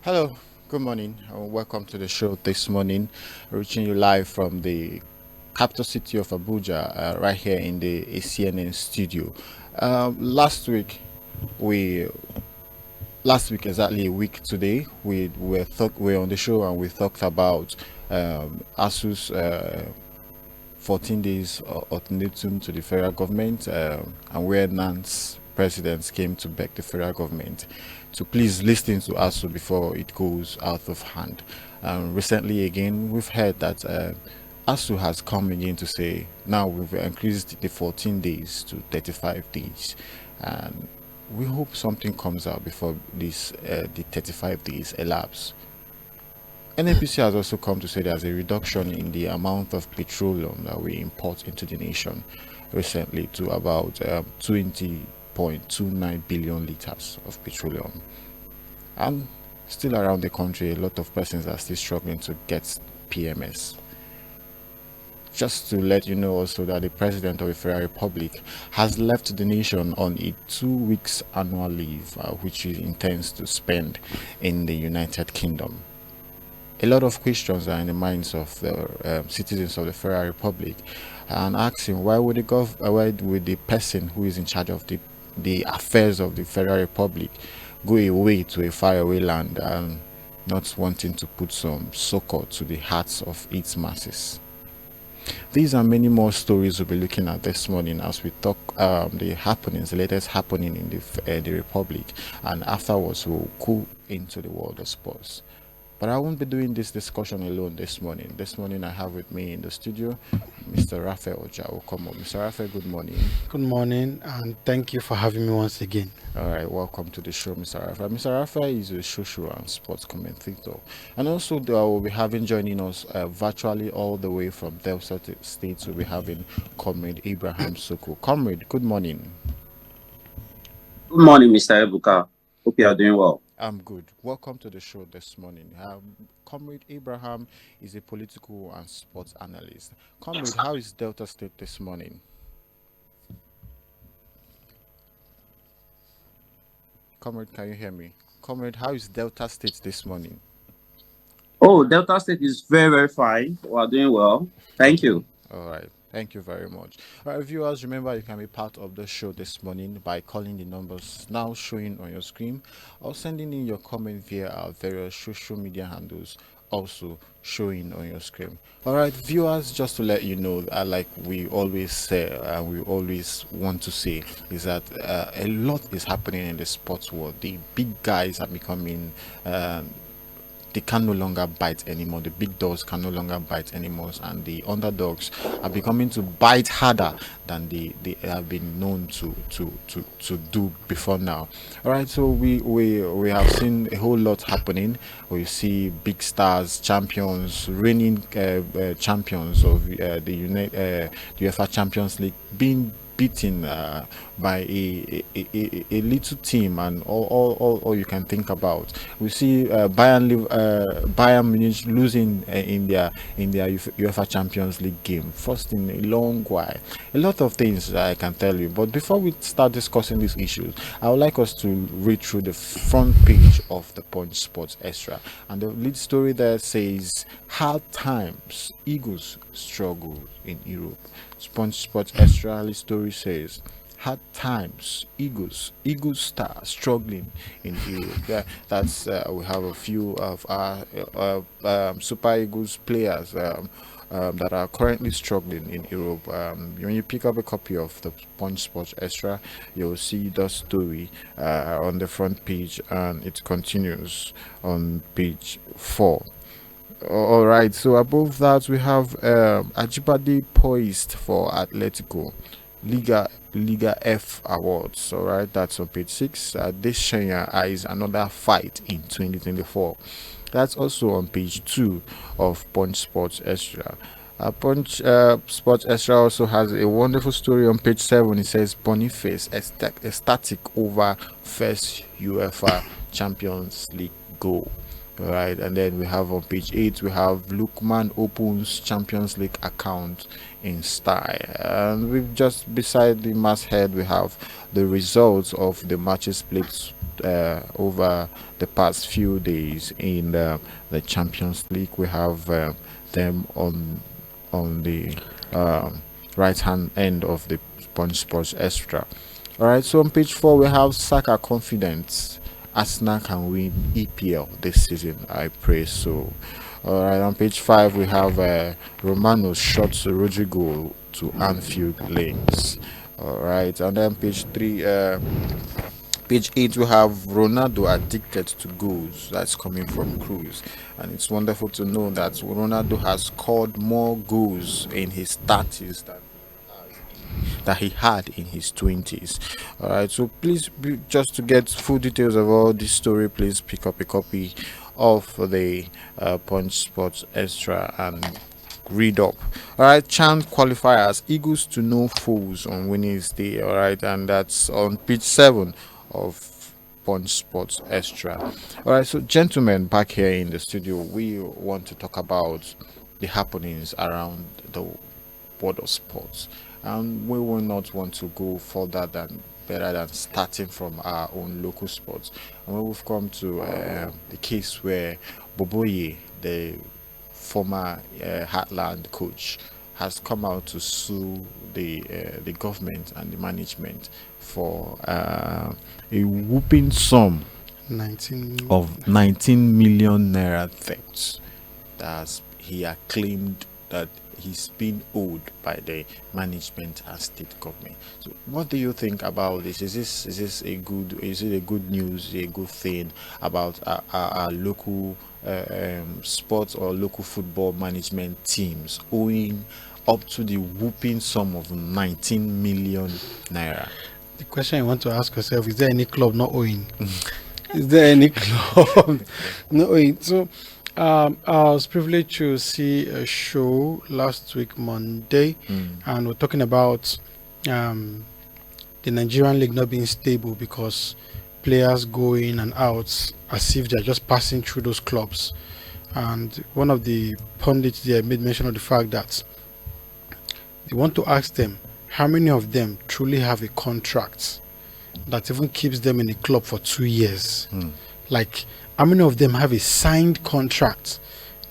Hello, good morning, and welcome to the show this morning. Reaching you live from the capital city of Abuja, right here in the ACNN studio. Last week, we exactly a week today, we were on the show and we talked about ASU's 14 days ultimatum to the federal government, and where Nance presidents came to beg the federal government to please listen to ASU before it goes out of hand. Recently, again, we've heard that ASU has come again to say now we've increased the 14 days to 35 days, and we hope something comes out before the 35 days elapse. NNPC has also come to say there's a reduction in the amount of petroleum that we import into the nation recently to about 20.29 billion liters of petroleum. And still around the country, a lot of persons are still struggling to get PMS. Just to let you know also that the President of the Federal Republic has left the nation on a 2 weeks annual leave, which he intends to spend in the United Kingdom. A lot of questions are in the minds of the citizens of the Federal Republic, and asking why would the person who is in charge of the affairs of the Federal Republic go away to a faraway land and not wanting to put some succor to the hearts of its masses. These and many more stories we'll be looking at this morning as we talk the latest happening in the Republic, and afterwards we'll go into the world of sports. But I won't be doing this discussion alone this morning. This morning I have with me in the studio Mr. Raphael Ojao. Come on, Mr. Raphael, good morning. Good morning, and thank you for having me once again. All right, welcome to the show, Mr. Raphael. Mr. Raphael is a social and sports commentator. And also, we'll be having joining us virtually all the way from Delta State. We'll be having Comrade Abraham Soko. Comrade, good morning. Good morning, Mr. Ebuka. Hope you are doing well. I'm good. Welcome to the show this morning. Comrade Abraham is a political and sports analyst. Comrade, how is Delta State this morning? Comrade, can you hear me? Comrade, how is Delta State this morning? Oh, Delta State is very, very fine. We are doing well. Thank you. All right. Thank you very much. All right, viewers, remember you can be part of the show this morning by calling the numbers now showing on your screen or sending in your comment via our various social media handles also showing on your screen. All right, viewers, just to let you know, like we always say and we always want to say, is that a lot is happening in the sports world. The big guys are becoming they can no longer bite anymore. The big dogs can no longer bite anymore, and the underdogs are becoming to bite harder than they have been known to do before now. All right, so we have seen a whole lot happening. We see big stars, champions, reigning champions of the UEFA Champions League being beaten by a little team, and all you can think about. We see Bayern Munich losing in their UEFA Champions League game, first in a long while. A lot of things I can tell you, but before we start discussing these issues, I would like us to read through the front page of the Punch Sports Extra, and the lead story there says hard times, Eagles struggle in Europe. Sports Extra story says hard times, Eagles star struggling in Europe. That's we have a few of our Super Eagles players that are currently struggling in Europe. When you pick up a copy of the Punch Sports Extra, you'll see the story on the front page, and it continues on page 4. All right, so above that we have Ajibade poised for Atletico Liga F awards. All right, that's on page 6. This Shenya eyes another fight in 2024. That's also on page 2 of Punch Sports Extra. Punch Sports Extra also has a wonderful story on page 7. It says Boniface ecstatic over first UEFA Champions League goal. All right, and then we have on page 8 we have Lukman opens Champions League account in style, and we've just beside the masthead we have the results of the matches played over the past few days in the Champions League. We have them on the right hand end of the Punch Sports Extra. All right, so on page 4 we have Saka confidence Arsenal can win EPL this season. I pray so. All right, on page 5 we have Romano shots Rodrigo to Anfield lanes. All right, and then page 8 we have Ronaldo addicted to goals. That's coming from Cruz, and it's wonderful to know that Ronaldo has scored more goals in his 30s that he had in his 20s. All right, so please, just to get full details of all this story, please pick up a copy of the Punch Sports Extra and read up. All right, CHAN qualifiers, Eagles to no foes on Wednesday. All right, and that's on page 7 of Punch Sports Extra. All right, so gentlemen, back here in the studio, we want to talk about the happenings around the world of sports, and we will not want to go further than better than starting from our own local sports. And we've come to the case where Boboye, the former Heartland coach, has come out to sue the government and the management for a whooping sum 19 of 19 million naira theft that he had claimed that he's been owed by the management and state government. So what do you think about this? Is it a good news, a good thing about our local sports or local football management teams owing up to the whooping sum of 19 million naira? The question you want to ask yourself: is there any club not owing? Is there any club not owing? So, I was privileged to see a show last week Monday, and we're talking about the Nigerian league not being stable because players go in and out as if they're just passing through those clubs. And one of the pundits there made mention of the fact that they want to ask them how many of them truly have a contract that even keeps them in the club for 2 years. Like, how many of them have a signed contract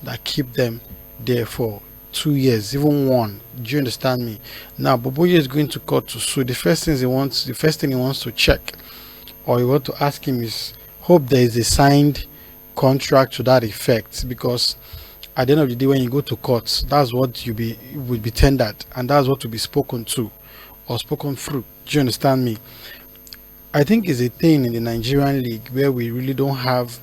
that keep them there for 2 years, even one? Do you understand me? Now, Boboye is going to court to sue. The first thing he wants to check, or you want to ask him, is hope there is a signed contract to that effect, because at the end of the day, when you go to court, that's what would be tendered, and that's what will be spoken to or spoken through. Do you understand me? I think it's a thing in the Nigerian league where we really don't have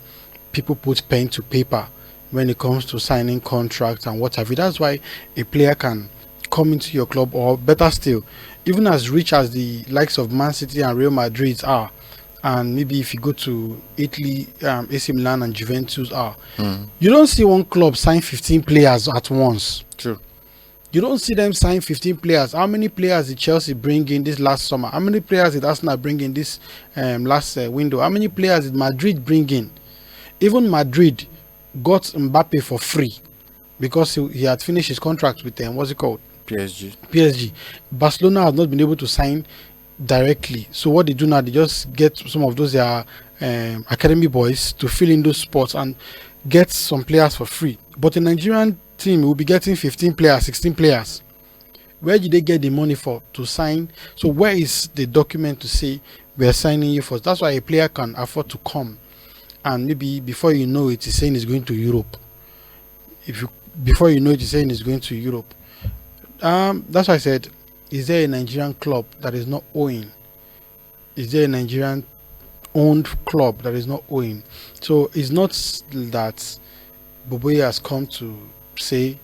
people put pen to paper when it comes to signing contracts and what have you. That's why a player can come into your club, or better still, even as rich as the likes of Man City and Real Madrid are, and maybe if you go to Italy, AC Milan and Juventus are, you don't see one club sign 15 players at once. True. You don't see them sign 15 players. How many players did Chelsea bring in this last summer? How many players did Arsenal bring in this last window? How many players did Madrid bring in? Even Madrid got Mbappe for free because he had finished his contract with them. What's it called? PSG. Barcelona has not been able to sign directly. So what they do now, they just get some of those academy boys to fill in those spots and get some players for free. But the Nigerian team will be getting 15 players, 16 players. Where did they get the money to sign? So where is the document to say we are signing you for? That's why a player can afford to come, and maybe before you know it, he's saying he's going to Europe. Before you know it, he's saying he's going to Europe. That's why I said, is there a Nigerian club that is not owing? Is there a Nigerian owned club that is not owing? So it's not that Boboye has come to say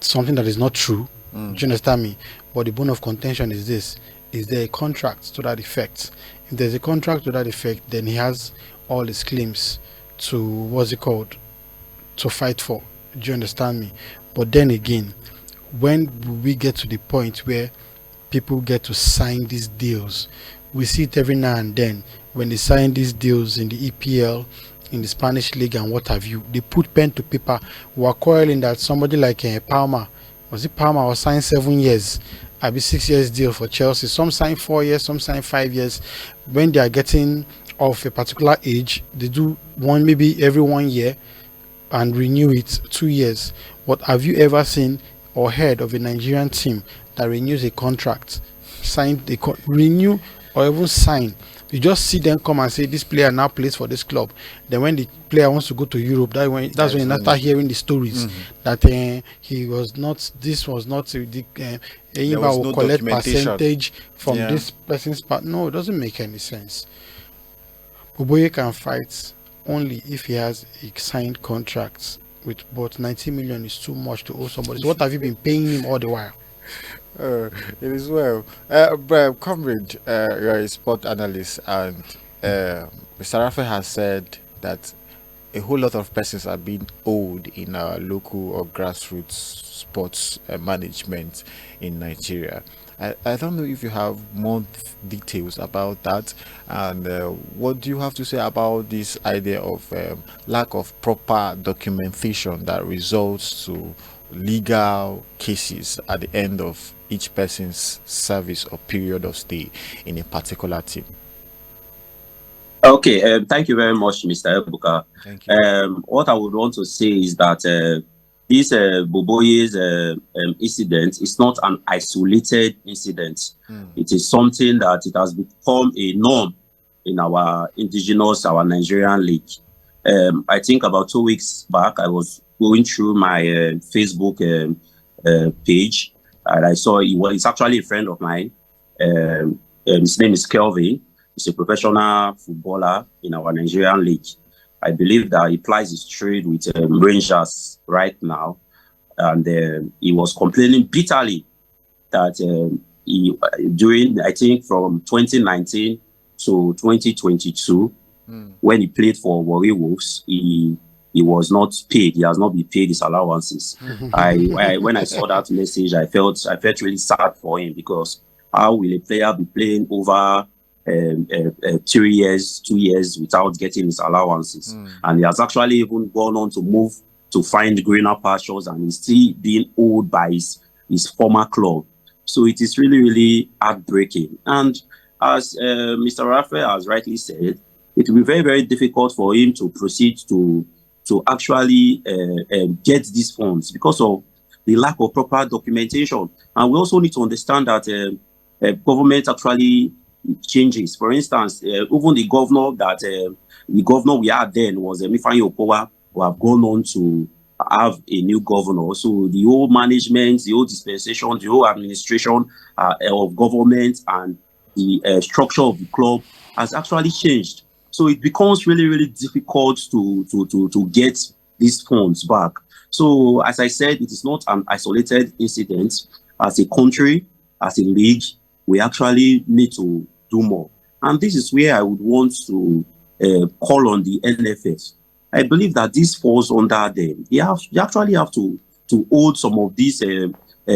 something that is not true. Do you understand me? But the bone of contention is this: is there a contract to that effect? If there's a contract to that effect, then he has all his claims to to fight for. Do you understand me? But then again, when we get to the point where people get to sign these deals, we see it every now and then when they sign these deals in the EPL, in the Spanish league and what have you. They put pen to paper. We are quarreling that somebody like Palmer, was it Palmer, was signed 7 years. I'll be 6 years deal for Chelsea. Some sign 4 years, some sign 5 years. When they are getting of a particular age, they do one maybe every 1 year and renew it 2 years. But have you ever seen or heard of a Nigerian team that renews a contract, renew or even sign? You just see them come and say this player now plays for this club. Then when the player wants to go to Europe, that's when you start hearing the stories that he was not. This was not the. Will collect percentage from this person's part. No, it doesn't make any sense. Oboye can fight only if he has a signed contract with, but 90 million is too much to owe somebody. So what have you been paying him all the while? It is well. Comrade, you're a sport analyst, and Mr. Rafa has said that a whole lot of persons are being owed in our local or grassroots sports management in Nigeria. I don't know if you have more details about that, and what do you have to say about this idea of lack of proper documentation that results to legal cases at the end of each person's service or period of stay in a particular team? Okay, thank you very much, Mr. Ebuka. Thank you. What I would want to say is that this Boboye's incident is not an isolated incident. It is something that it has become a norm in our Nigerian league. I think about 2 weeks back, I was going through my Facebook page, and I saw it's actually a friend of mine. His name is Kelvin. He's a professional footballer in our Nigerian league. I believe that he plies his trade with Rangers right now, and he was complaining bitterly that during, I think, from 2019 to 2022, when he played for Warri Wolves, he was not paid. He has not been paid his allowances. When I saw that message, I felt really sad for him, because how will a player be playing over 3 years, 2 years without getting his allowances? And he has actually even gone on to move to find greener pastures, and he's still being owed by his former club. So it is really, really heartbreaking. And as Mr. Raphael has rightly said, it will be very, very difficult for him to proceed to actually get these funds because of the lack of proper documentation. And we also need to understand that government actually changes. For instance, even the governor we had then was Ifeanyi Okowa, who have gone on to have a new governor. So the whole management, the whole dispensation, the whole administration of government and the structure of the club has actually changed. So it becomes really, really difficult to get these funds back. So as I said, it is not an isolated incident. As a country, as a league, we actually need to do more. And this is where I would want to call on the NFF. I believe that this falls under them. You actually have to hold some of these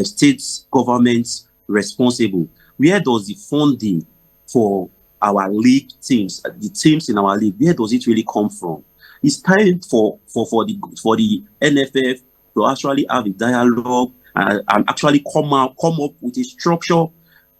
state governments responsible. Where does the funding for our league teams, the teams in our league, where does it really come from? It's time for the NFF to actually have a dialogue and actually come up with a structure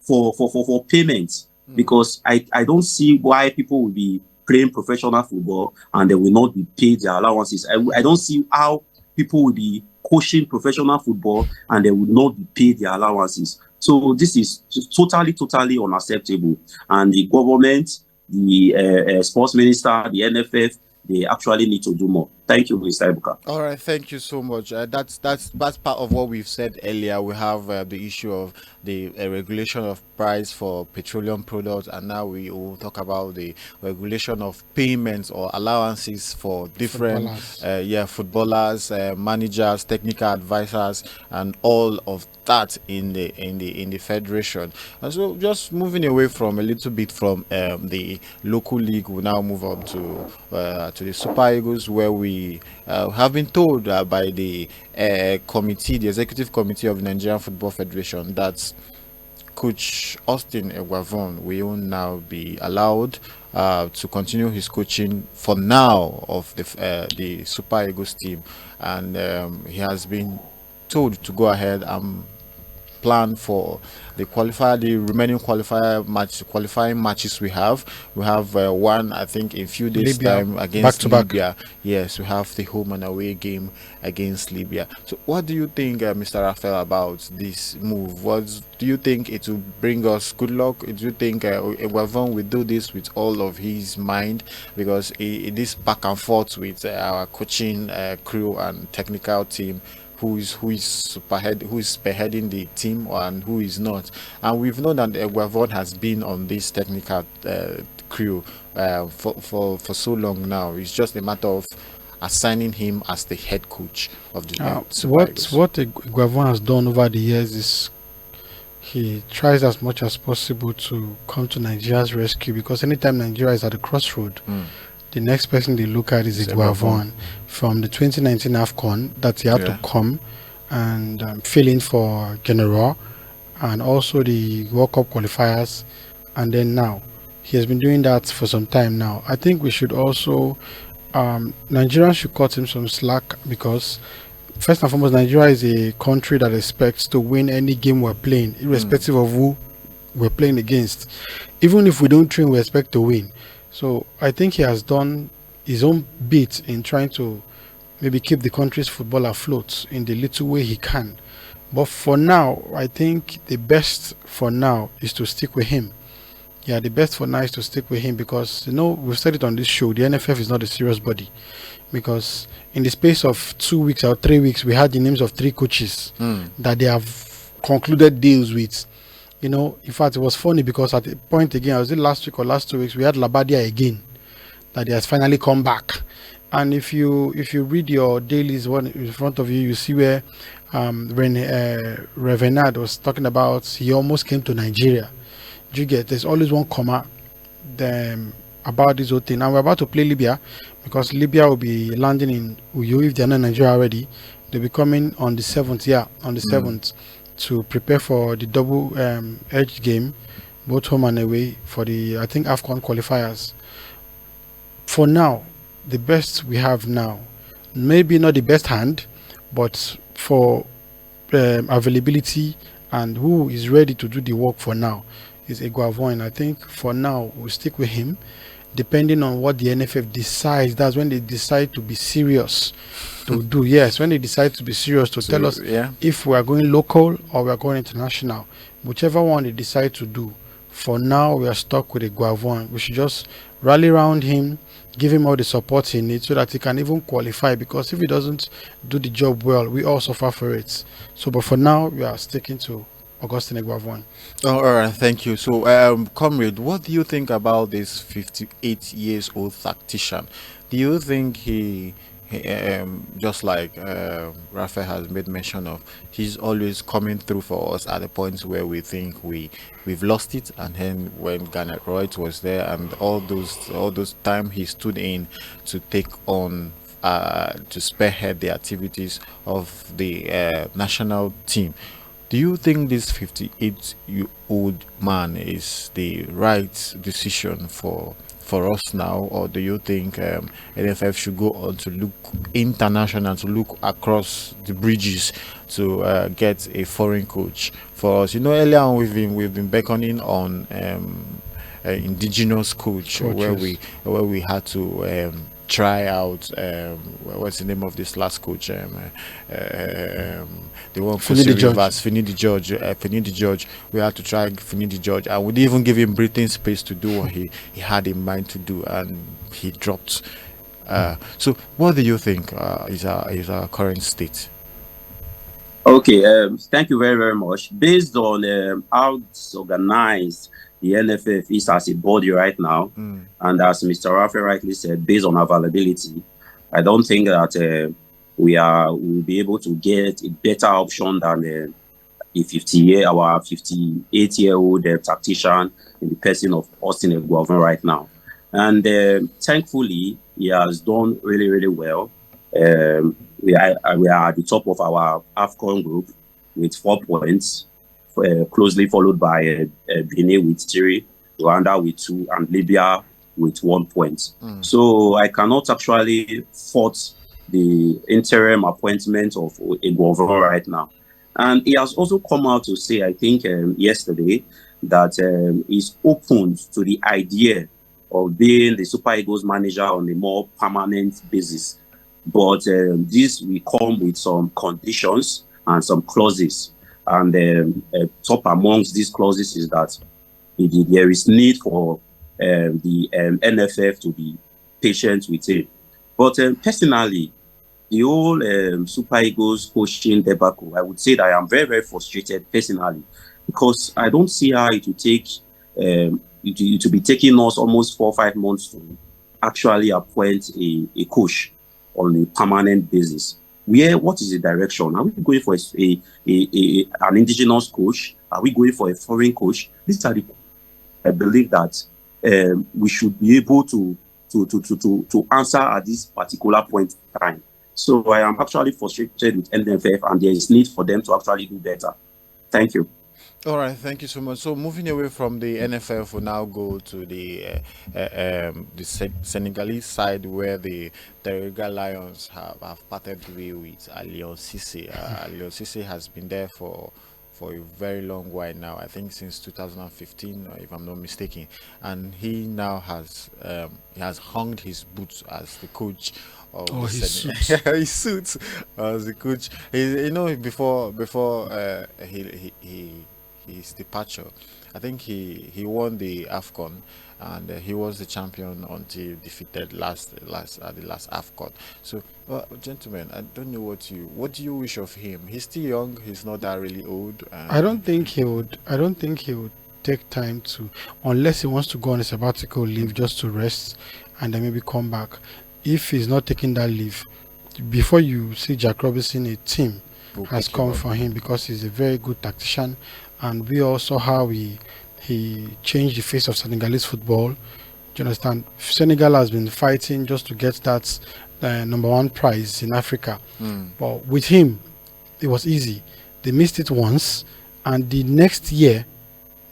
for payments. Because I don't see why people will be playing professional football and they will not be paid their allowances. I don't see how people will be coaching professional football and they will not be paid their allowances. So this is totally unacceptable. And the government, the sports minister, the NFF, they actually need to do more. Thank you, Mr. Ebuka. All right, thank you so much. That's part of what we've said earlier. We have the issue of the regulation of price for petroleum products, and now we will talk about the regulation of payments or allowances for different footballers, managers, technical advisors, and all of that in the federation. And so, just moving away from a little bit from the local league, we now move on to the Super Eagles, where we have been told by the committee, the executive committee of the Nigerian Football Federation, that coach Austin Eguavon will now be allowed to continue his coaching for now of the Super Eagles team, and he has been told to go ahead and plan for the remaining qualifying matches we have. We have one, I think, in few days Libya, time against back-to-back. Libya. Yes, we have the home and away game against Libya. So what do you think, Mr. Raphael, about this move? What do you think it will bring us good luck? Do you think Eguavon will do this with all of his mind? Because this back and forth with our coaching crew and technical team, who is spearheading the team and who is not. And we've known that Eguavon has been on this technical crew for so long now. It's just a matter of assigning him as the head coach of the Super Eagles. What Eguavon has done over the years is he tries as much as possible to come to Nigeria's rescue, because anytime Nigeria is at a crossroad, the next person they look at is Eguavon. From the 2019 AFCON that he had to come and fill in for General, and also the World Cup qualifiers, and then now he has been doing that for some time now. I think we should also Nigerians should cut him some slack, because first and foremost, Nigeria is a country that expects to win any game we're playing, irrespective of who we're playing against. Even if we don't train, we expect to win. So I think he has done his own bit in trying to maybe keep the country's football afloat in the little way he can. But for now, I think the best for now is to stick with him. Yeah, the best for now is to stick with him, because, we've said it on this show, the NFF is not a serious body. Because in the space of 2 weeks or 3 weeks, we had the names of 3 coaches that they have concluded deals with. In fact, it was funny because at the point again, I was it last week or last 2 weeks, we had Labadia again, that he has finally come back. And if you read your dailies one in front of you, you see where when Revenad was talking about he almost came to Nigeria. Do you get? There's always one comma about this whole thing. And we're about to play Libya, because Libya will be landing in Uyo if they're not in Nigeria already. They'll be coming on the 7th. Yeah, on the 7th. To prepare for the double edged game, both home and away, for the, I think, AFCON qualifiers. For now, the best we have now, maybe not the best hand, but for availability and who is ready to do the work for now, is Eguavon. I think for now we'll stick with him, depending on what the NFF decides. That's when they decide to be serious to do. Yes, when they decide to be serious to tell us if we are going local or we are going international, whichever one they decide to do. For now, we are stuck with Eguavon. We should just rally around him, give him all the support he needs so that he can even qualify, because if he doesn't do the job well, we all suffer for it. So, but for now, we are sticking to Augustine Eguavon. All right, thank you. So, comrade, what do you think about this 58 years old tactician? Do you think he just like Rafa has made mention of, he's always coming through for us at the points where we think we've lost it, and then when Garnet Royd was there and all those time he stood in to take on to spearhead the activities of the national team. Do you think this 58-year-old man is the right decision for us now, or do you think NFF should go on to look international, to look across the bridges to get a foreign coach for us? Earlier on we've been beckoning on indigenous coaches. where we had to try out what's the name of this last coach, the one for Finidi George. We had to try Finidi George, and we didn't even give him breathing space to do what he had in mind to do, and he dropped. So what do you think is our current state? Okay, thank you very, very much. Based on how it's organized, the NFF is as a body right now, and as Mr. Rafi rightly said, based on availability, I don't think that we'll be able to get a better option than our 58-year-old tactician in the person of Austin Eguavon right now. And thankfully, he has done really, really well. We are at the top of our AFCON group with 4 points closely followed by Benin with 3, Rwanda with 2, and Libya with 1 point. So I cannot actually fault the interim appointment of Eguavoen right now. And he has also come out to say, I think yesterday, that he's open to the idea of being the Super Eagles manager on a more permanent basis. But this will come with some conditions and some clauses. And top amongst these clauses is that there is need for the NFF to be patient with him. But personally, the whole Super Eagles coaching debacle, I would say that I am very, very frustrated personally, because I don't see how it will take it will be taking us almost 4 or 5 months to actually appoint a coach on a permanent basis. What is the direction? Are we going for an indigenous coach? Are we going for a foreign coach? These are the, I believe that we should be able to answer at this particular point in time. So I am actually frustrated with NFF, and there is need for them to actually do better. Thank you. All right, thank you so much. So moving away from the NFF, we'll now go to the Senegalese side, where the Teranga Lions have parted way with Aliou Cissé. Aliou Cissé has been there for a very long while now, I think since 2015, if I'm not mistaken, and he now has hung his boots as the coach of his suits as the coach. Before his departure, I think he won the AFCON, and he was the champion until defeated the last AFCON. So, gentlemen, I don't know what do you wish of him? He's still young. He's not that really old. I don't think he would take time to, unless he wants to go on a sabbatical leave just to rest and then maybe come back. If he's not taking that leave, before you see Jack Robinson, a team has come for him, because he's a very good tactician, and we all saw how he changed the face of Senegalese football. Do you understand? Senegal has been fighting just to get that #1 prize in Africa. But with him, it was easy. They missed it once, and the next year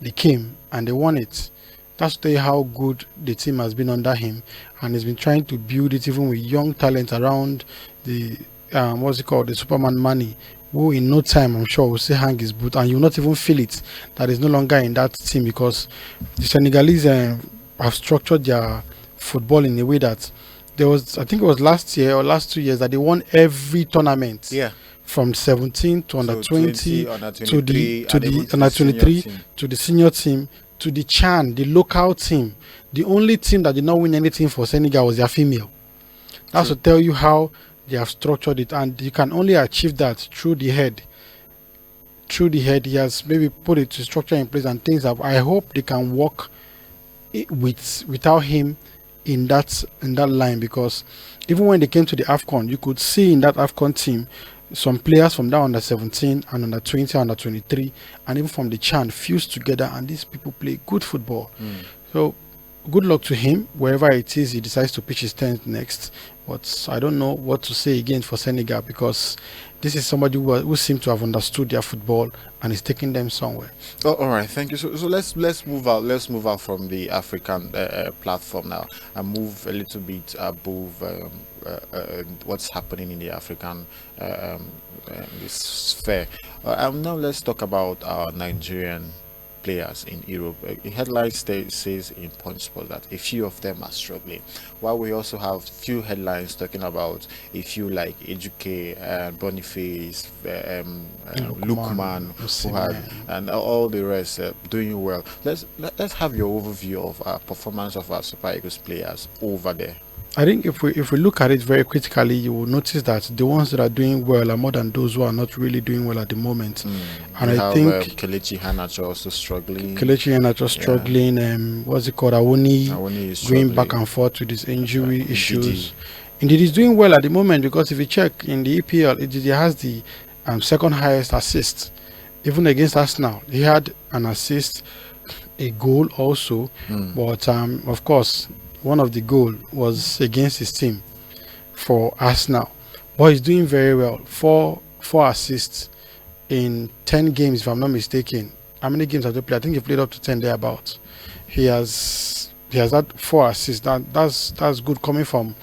they came and they won it. That's to tell you how good the team has been under him, and he's been trying to build it even with young talent around the the Superman Mani, who in no time I'm sure will still hang his boot, and you'll not even feel it that is no longer in that team, because the Senegalese have structured their football in a way that I think it was last year or last 2 years that they won every tournament. Yeah. From 17 to under 20, under to the under 23, to the senior team, to the CHAN, the local team. The only team that did not win anything for Senegal was their female. That's to tell you how they have structured it, and you can only achieve that through the head. Through the head, he has maybe put it to structure in place and things. I hope they can work without him in that line, because even when they came to the AFCON, you could see in that AFCON team some players from that under 17 and under 20, under 23, and even from the CHAN fused together, and these people play good football. So good luck to him wherever it is he decides to pitch his tent next. But I don't know what to say again for Senegal, because this is somebody who seems to have understood their football and is taking them somewhere. All right, thank you. So let's move out. Let's move out from the African platform now and move a little bit above what's happening in the African this sphere. Now let's talk about our Nigerian players in Europe. A headline says in Punch Sports that a few of them are struggling, while we also have few headlines talking about a few like Ejuke, Boniface, Lukman, who had, and all the rest doing well. Let's have your overview of our performance of our Super Eagles players over there. I think if we look at it very critically, you will notice that the ones that are doing well are more than those who are not really doing well at the moment. And I think Kelechi Iheanacho also struggling. What's it called? Awoni is going back and forth with his injury issues. Indeed, he's doing well at the moment, because if you check in the EPL, he has the second highest assist. Even against Arsenal, he had an assist, a goal also. But of course, one of the goal was against his team for Arsenal. But he's doing very well. Four assists in 10 games, if I'm not mistaken. How many games have they played? I think he played up to 10 thereabouts. He has had 4 assists. That's good coming from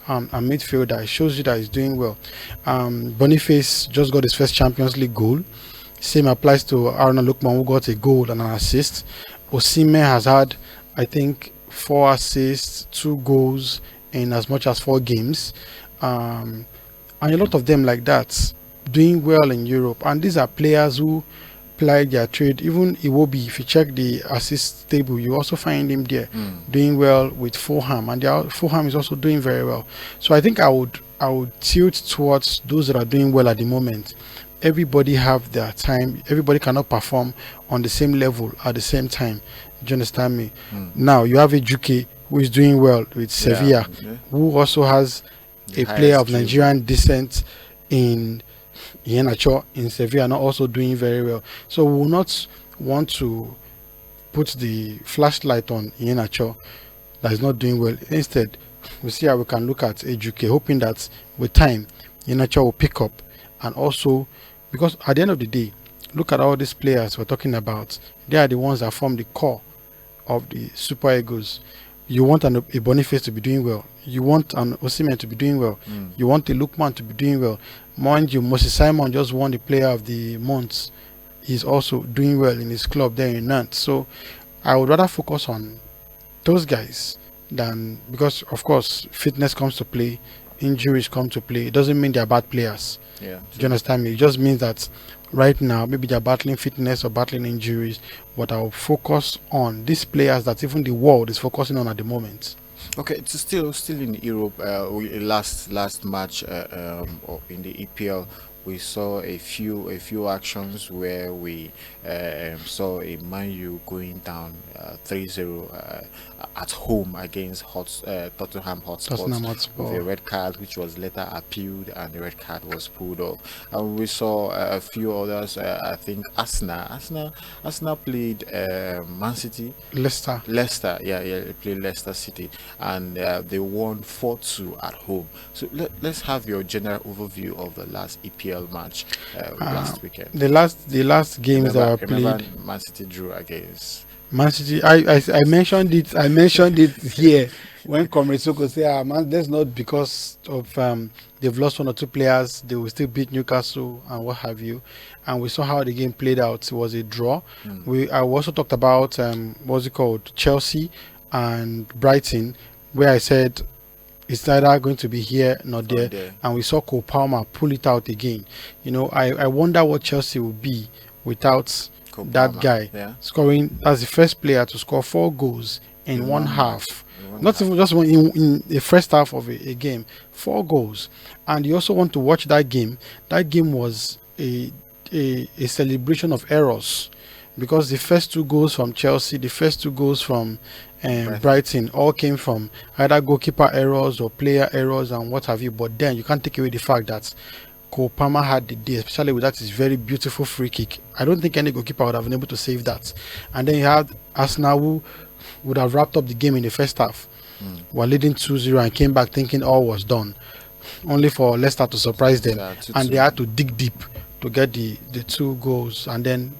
a midfielder. It shows you that he's doing well. Boniface just got his first Champions League goal. Same applies to Aruna Lukman, who got a goal and an assist. Osimhen has had, I think, 4 assists, 2 goals in as much as 4 games. And a lot of them like that, doing well in Europe. And these are players who plied their trade. Even Iwobi, if you check the assist table, you also find him there doing well with Fulham, and Fulham is also doing very well. So I think I would tilt towards those that are doing well at the moment. Everybody have their time. Everybody cannot perform on the same level at the same time. Do you understand me? Now you have Ejuke, who is doing well with Sevilla, who also has a player of Nigerian descent in Iheanacho in Sevilla, not also doing very well. So we will not want to put the flashlight on Iheanacho that is not doing well. Instead, we see how we can look at Ejuke, hoping that with time Iheanacho will pick up. And also, because at the end of the day, look at all these players we're talking about. They are the ones that form the core of the Super Eagles. You want a Boniface to be doing well. You want an Osimhen to be doing well. You want a Lukman to be doing well. Mind you, Moses Simon just won the Player of the Month. He's also doing well in his club there in Nantes. So I would rather focus on those guys than, because of course fitness comes to play, injuries come to play. It doesn't mean they're bad players. Yeah. Do you understand me? It just means that right now maybe they're battling fitness or battling injuries, but I'll focus on these players that even the world is focusing on at the moment. Okay, it's still in Europe. Last match in the EPL, we saw a few actions where we saw a Man U going down 3-0 at home against Tottenham Hotspur with a red card, which was later appealed, and the red card was pulled off. And we saw a few others. I think Arsenal played Man City. Leicester, yeah, they played Leicester City, and they won 4-2 at home. So let's have your general overview of the last EPL match last weekend. The last games that were played, Man City drew against Man City. I mentioned it here when Comrade Soko said, man, that's not because of they've lost 1 or 2 players, they will still beat Newcastle and what have you. And we saw how the game played out. It was a draw. I also talked about Chelsea and Brighton, where I said it's either going to be here not there. And we saw Cole Palmer pull it out again. You know, I wonder what Chelsea will be without that guy scoring. As the first player to score 4 goals in one half. Not even just one in the first half of a game. 4 goals. And you also want to watch that game. That game was a celebration of errors, because the first 2 goals from Chelsea, the first 2 goals from Brighton all came from either goalkeeper errors or player errors and what have you. But then you can't take away the fact that Cole Palmer had the day, especially with that his very beautiful free kick. I don't think any goalkeeper would have been able to save that. And then you had Arsenal, who would have wrapped up the game in the first half, were leading 2-0 and came back thinking all was done, only for Leicester to surprise them, and they had to dig deep to get the 2 goals. And then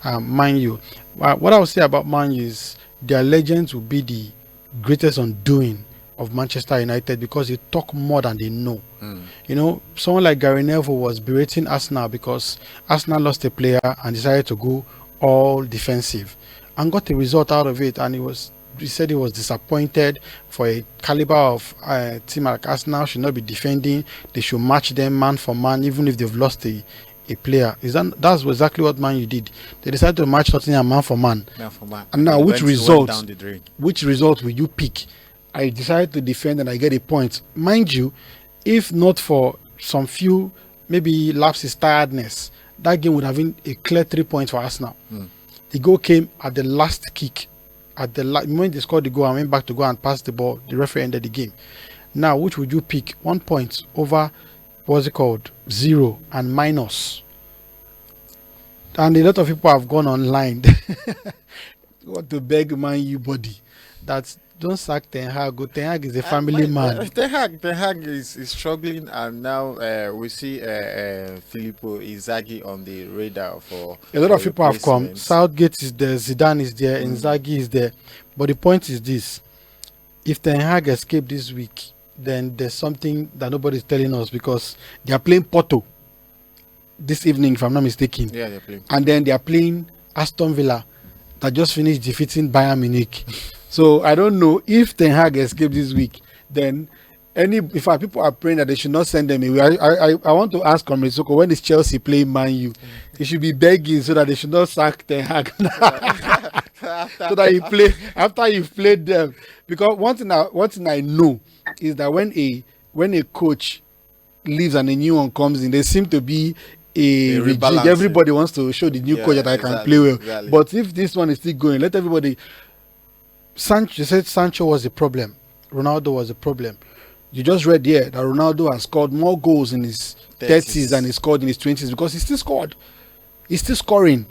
Man U, what I would say about Man U is their legends will be the greatest undoing of Manchester United, because they talk more than they know. You know, someone like Gary Neville was berating Arsenal because Arsenal lost a player and decided to go all defensive and got a result out of it. And he said he was disappointed. For a caliber of team like Arsenal, should not be defending. They should match them man for man, even if they've lost a player. That's exactly what Man U did. They decided to match Tottenham man for man. And now, which result will you pick? I decided to defend and I get a point. Mind you, if not for some few maybe lapses, tiredness, that game would have been a clear 3 points for Arsenal. The goal came at the last kick. At the moment they scored the goal and went back to go and pass the ball, the referee ended the game. Now, which would you pick? 1 point over 0 and minus. And a lot of people have gone online to beg Man U body that don't sack Ten Hag. Ten Hag is a family man. Ten Hag is struggling, and now we see Filippo Inzaghi on the radar for A lot of people have come. replacement. Southgate is there, Zidane is there, Inzaghi is there. But the point is this: if Ten Hag escaped this week, then there's something that nobody's telling us, because they are playing Porto this evening, if I'm not mistaken. Yeah, they're playing. And then they are playing Aston Villa, that just finished defeating Bayern Munich. So I don't know if Ten Hag escaped this week. Then if our people are praying that they should not send them away. I want to ask Comrade Soko, when is Chelsea playing Man U? They should be begging so that they should not sack Ten Hag. So that you play after you've played them. Because one thing I know is that when a coach leaves and a new one comes in, there seem to be a regime. Everybody wants to show the new coach that I can play well. Exactly. But if this one is still going, let everybody. You said Sancho was the problem. Ronaldo was the problem. You just read here that Ronaldo has scored more goals in his 30s than he scored in his 20s, because he still scored. He's still scoring.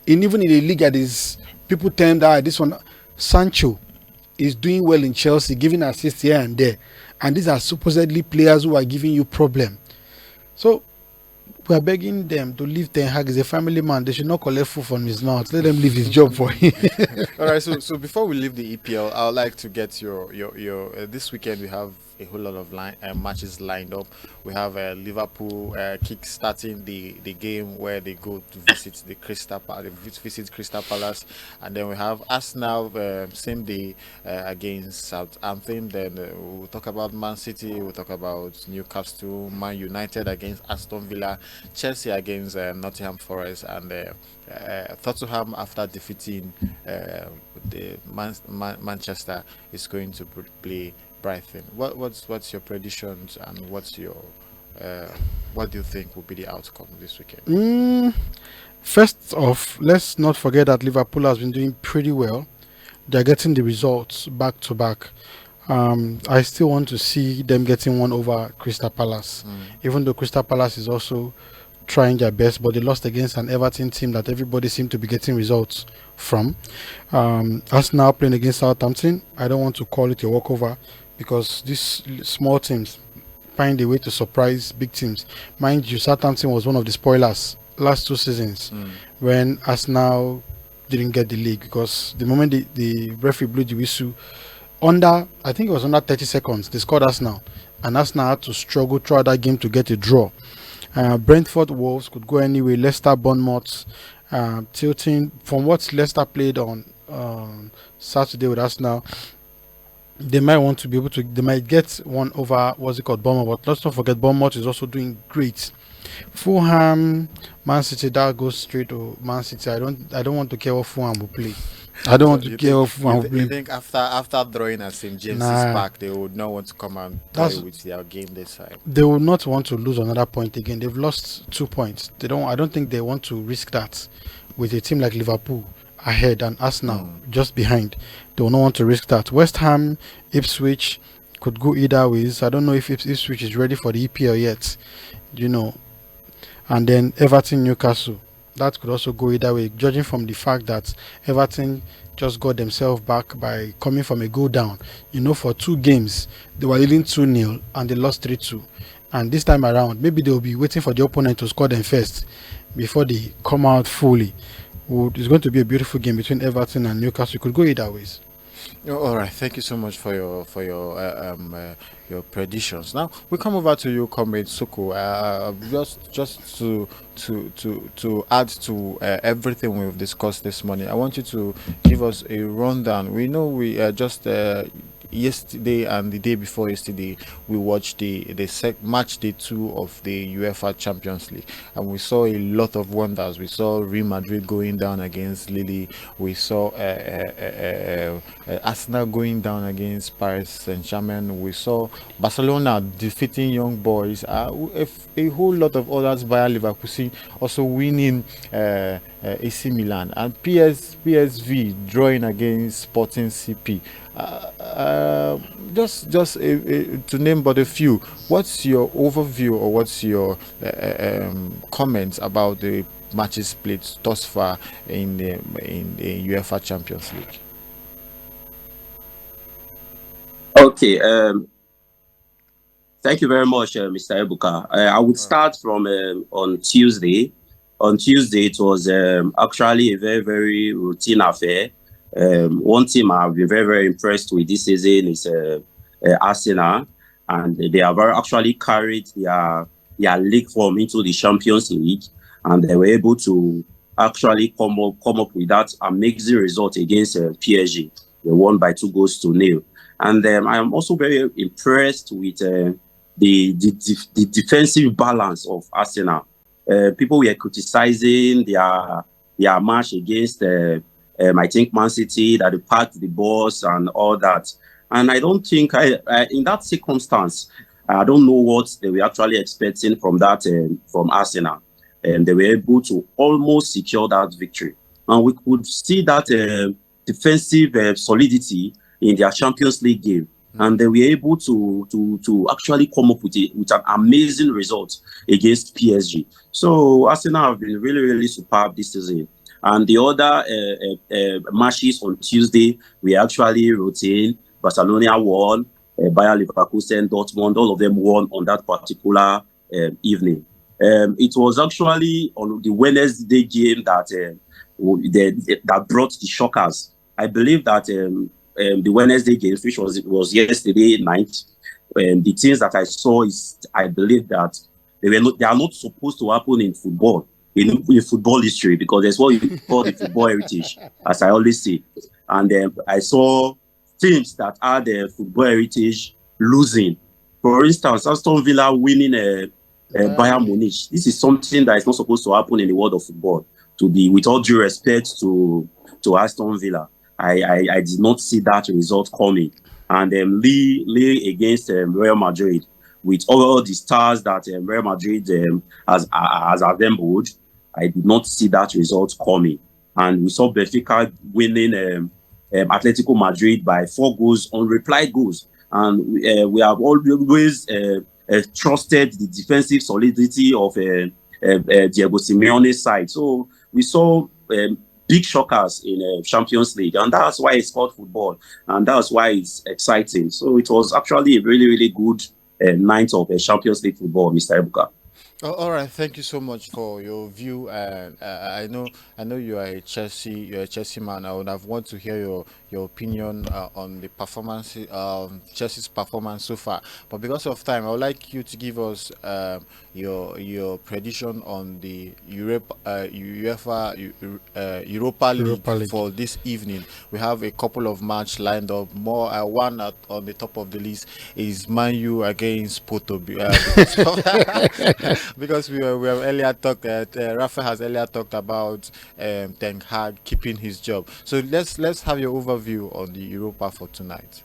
Even in the league that is, people term that this one, Sancho is doing well in Chelsea, giving assists here and there. And these are supposedly players who are giving you problem. So we are begging them to leave Ten Hag. He's a family man. They should not collect food from his mouth. Let them leave his job for him. All right. So before we leave the EPL, I would like to get your this weekend we have a whole lot of matches lined up. We have Liverpool kick-starting the game where they go to visit the Crystal Palace, and then we have Arsenal same day against Southampton. Then we'll talk about Man City. We'll talk about Newcastle, Man United against Aston Villa, Chelsea against Nottingham Forest, and Tottenham, after defeating the Manchester, is going to play Brighton. What's your predictions, and what's your what do you think will be the outcome this weekend? First off, let's not forget that Liverpool has been doing pretty well. They're getting the results back to back. I still want to see them getting one over Crystal Palace, even though Crystal Palace is also trying their best, but they lost against an Everton team that everybody seemed to be getting results from. Arsenal playing against Southampton, I don't want to call it a walkover, because these small teams find a way to surprise big teams. Mind you, Southampton was one of the spoilers last 2 seasons when Arsenal didn't get the league, because the moment the referee blew the whistle, I think it was under 30 seconds, they scored Arsenal, and Arsenal had to struggle throughout that game to get a draw. Brentford Wolves could go anyway. Leicester Bournemouth, tilting from what Leicester played on Saturday with Arsenal. They might want to be able to. They might get one over Bournemouth. But let's not forget Bournemouth is also doing great. Fulham, Man City, that goes straight to Man City. I don't want to care what Fulham will play. I don't want to care what Fulham will play. You think after drawing at St. James's Park, they would not want to come and play with their game this time? They will not want to lose another point again. They've lost 2 points. I don't think they want to risk that with a team like Liverpool ahead and Arsenal just behind. They will not want to risk that. West Ham, Ipswich could go either ways. I don't know if Ipswich is ready for the EPL yet, and then Everton, Newcastle, that could also go either way, judging from the fact that Everton just got themselves back by coming from a goal down. For 2 games they were leading 2-0 and they lost 3-2, and this time around maybe they will be waiting for the opponent to score them first before they come out fully. It's going to be a beautiful game between Everton and Newcastle. It could go either ways. All right, thank you so much for your predictions. Now we come over to you, Comrade Soko. Just to add to everything we've discussed this morning, I want you to give us a rundown. We know we just yesterday and the day before yesterday we watched the match day 2 of the UEFA Champions League, and we saw a lot of wonders. We saw Real Madrid going down against Lille. We saw Arsenal going down against Paris Saint-Germain. We saw Barcelona defeating Young Boys. A whole lot of others, Bayer Leverkusen also winning AC Milan, and PSV drawing against Sporting CP. Just to name but a few. What's your overview, or what's your comments about the matches played thus far in the UEFA Champions League? Okay. Thank you very much, Mr. Ebuka. I would start from on Tuesday. On Tuesday, it was actually a very, very routine affair. One team I've been very, very impressed with this season is Arsenal, and they have actually carried their league form into the Champions League, and they were able to actually come up with that amazing result against PSG. They won by 2 goals to 0. And I am also very impressed with the defensive balance of Arsenal. People were criticizing their match against, I think, Man City, that they packed the balls and all that. And I don't think, in that circumstance, I don't know what they were actually expecting from that from Arsenal. And they were able to almost secure that victory. And we could see that defensive solidity in their Champions League game. And they were able to actually come up with an amazing result against PSG. So Arsenal have been really, really superb this season. And the other matches on Tuesday, we actually routine. Barcelona won, Bayer Leverkusen, Dortmund, all of them won on that particular evening. It was actually on the Wednesday game that that brought the shockers. I believe that the Wednesday games, which was yesterday night, the things that I saw is, I believe that they are not supposed to happen in football, in football history, because there's what you call the football heritage, as I always say. And I saw teams that had the football heritage losing. For instance, Aston Villa winning Bayern Munich. This is something that is not supposed to happen in the world of football. To be, with all due respect to Aston Villa, I did not see that result coming. And Lee against Real Madrid, with all the stars that Real Madrid has assembled, I did not see that result coming. And we saw Benfica winning Atletico Madrid by 4 goals on replied goals. And we have always trusted the defensive solidity of Diego Simeone's side. So we saw big shockers in Champions League, and that's why it's called football, and that's why it's exciting. So it was actually a really, really good night of Champions League football, Mr. Ebuka. Oh, all right, thank you so much for your view. And I know you're a Chelsea man. I would have want to hear your opinion on the performance, Chelsea's performance so far. But because of time, I would like you to give us your prediction on the Europa League for this evening. We have a couple of matches lined up. More one on the top of the list is Man U against Porto. Because we have earlier talked that Rafa has earlier talked about Ten Hag keeping his job. So let's have your overview on the Europa for tonight.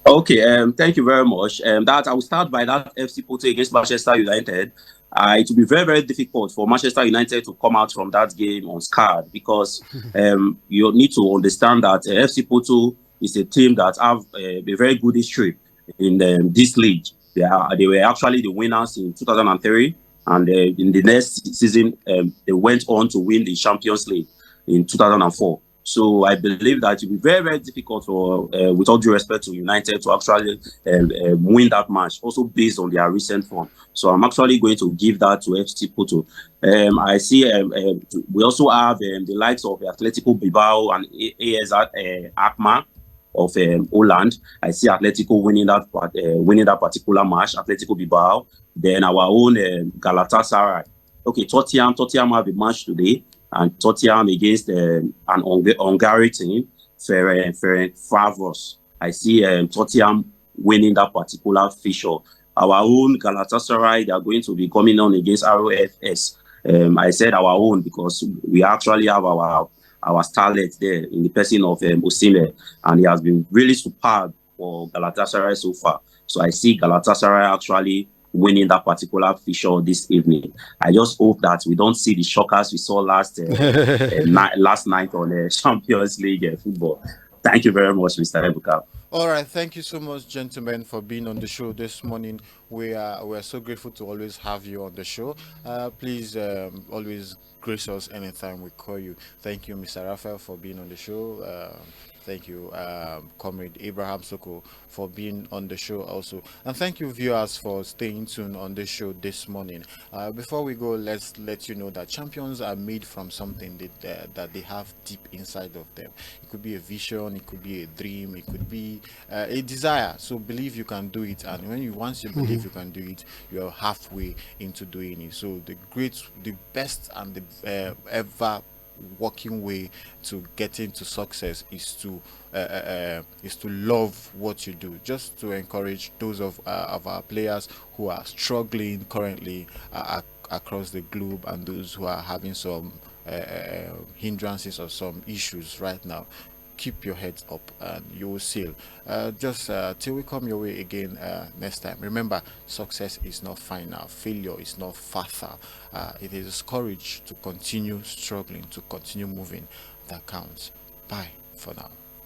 Okay, thank you very much. That I will start by that FC Porto against Manchester United. It will be very, very difficult for Manchester United to come out from that game unscarred, because you need to understand that FC Porto is a team that have a very good history in this league. They were actually the winners in 2003, and in the next season, they went on to win the Champions League in 2004. So I believe that it will be very, very difficult for, with all due respect to United, to actually win that match, also based on their recent form. So I'm actually going to give that to FC Porto. I see we also have the likes of Atletico Bilbao and AS Akma of Holland. I see Atletico winning that particular match, Atletico Bilbao. Then our own Galatasaray. Okay, Tottenham have a match today, and Tottenham against an Hungary team, Ferencváros. I see Tottenham winning that particular fixture. Our own Galatasaray, they are going to be coming on against ROFS. I said our own because we actually have our starlet there in the person of Osimhen, and he has been really superb for Galatasaray so far. So I see Galatasaray actually winning that particular fixture this evening. I just hope that we don't see the shockers we saw last night on Champions League football. Thank you very much, Mr. Ebuka. All right, thank you so much, gentlemen, for being on the show this morning. We're so grateful to always have you on the show. Please always grace us anytime we call you. Thank you, Mr. Raphael, for being on the show. Thank you, Comrade Abraham Soko, for being on the show also. And thank you, viewers, for staying tuned on the show this morning. Before we go, let's let you know that champions are made from something that they have deep inside of them. It could be a vision, it could be a dream, it could be a desire. So believe you can do it. And once you believe you can do it, you're halfway into doing it. So the best and the ever working way to getting to success is to love what you do. Just to encourage those of our players who are struggling currently across the globe, and those who are having some hindrances or some issues right now. Keep your heads up and you will sail. Just till we come your way again next time. Remember, success is not final, failure is not fatal. It is courage to continue struggling, to continue moving that counts. Bye for now.